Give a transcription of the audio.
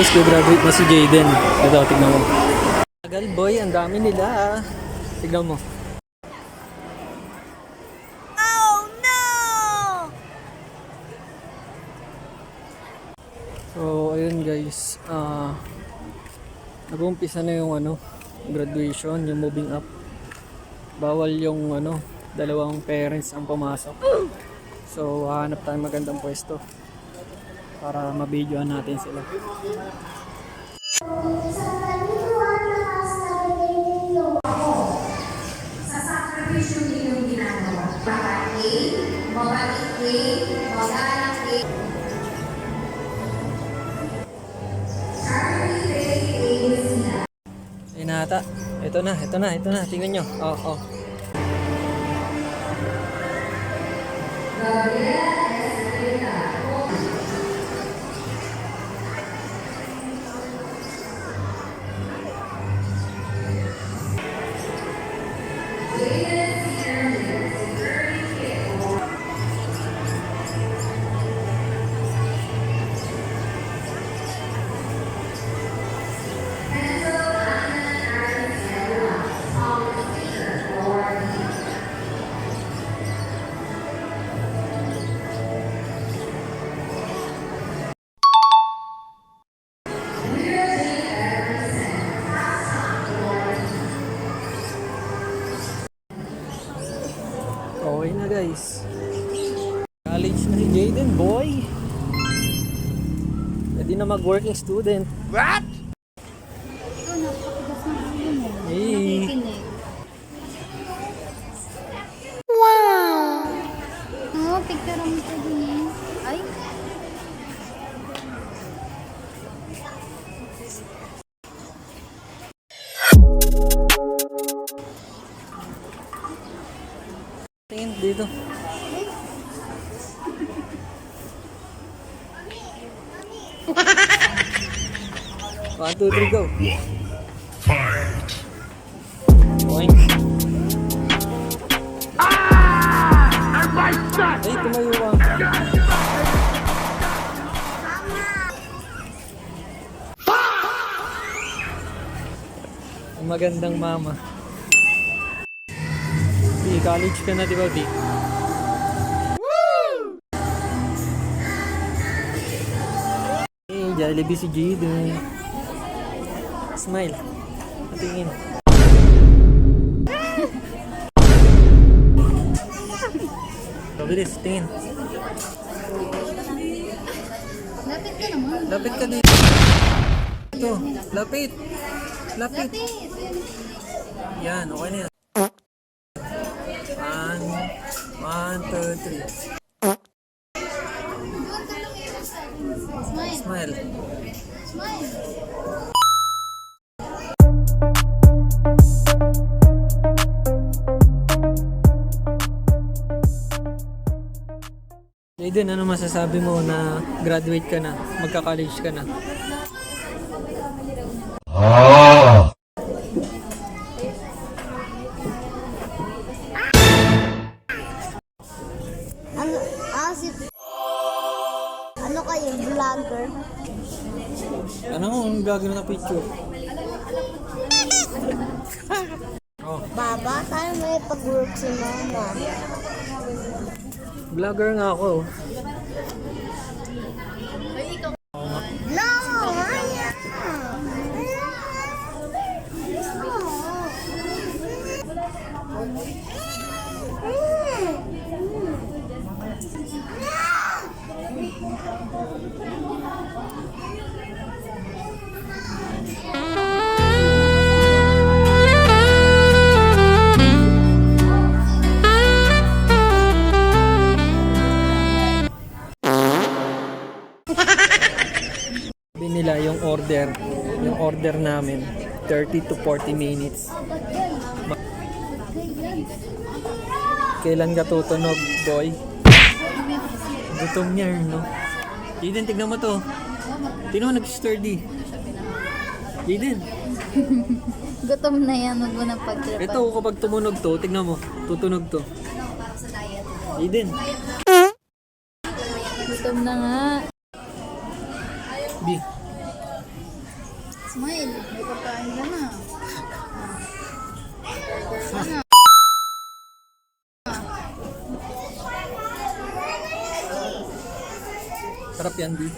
guys, graduate na si Jaden. Ito, tignan mo. Tagal boy, ang dami nila. Tignan mo. Oh no! So, ayun guys. Nag-uumpisa na yung graduation, yung moving up. Bawal yung dalawang parents ang pumasok. So, hahanap tayo magandang pwesto para mabidyoan natin sila. Sa sakripisyo ninyong ginagawa. Bakit? Mabait, magalang, Ayun na ata. Ito na. Tingnan nyo. Oh. Okay na guys. College na si Jaden, boy. Pwede na mag-working student. What? Ikaw napakagas ng ulo mo. Hey. Nakikinig. Wow! Oo, picture mo ito din eh. Ay. Tingin dito. One, two, three, go. Fight! Point. Ah! My son! Ay, tumayo ka. Ang magandang mama. Di, college ka na, di ba, Di? Hey, Jollibee si Jaden. Smile. Patingin. Bilis, tingin. Lapit ka naman. Lapit ka dito. Ito, lapit. Lapit. Yan, okay na yan. One, two, three. Smile. Smile. Smile. Jaden, ano masasabi mo na graduate ka na, magka-college ka na? Ano kayo, vlogger? Ano ang gagawin na picture? Oh, Baba, tayo may pag-work si mama. vlogger nga ako. No, Maya! Sabi nila yung order namin 30 to 40 minutes. Kailan ka tutunog, boy? Gutom niya, no? Jaden, tignan mo to. Tignan mo, nag-sturdy. Jaden, Gutom na yan, huwag mo nang pagtripan. ito kapag tumunog to, tignan mo, tutunog to. Jaden, Gutom na nga. B. Smile. May pagkain ka na. Sana. Sarap yan, di.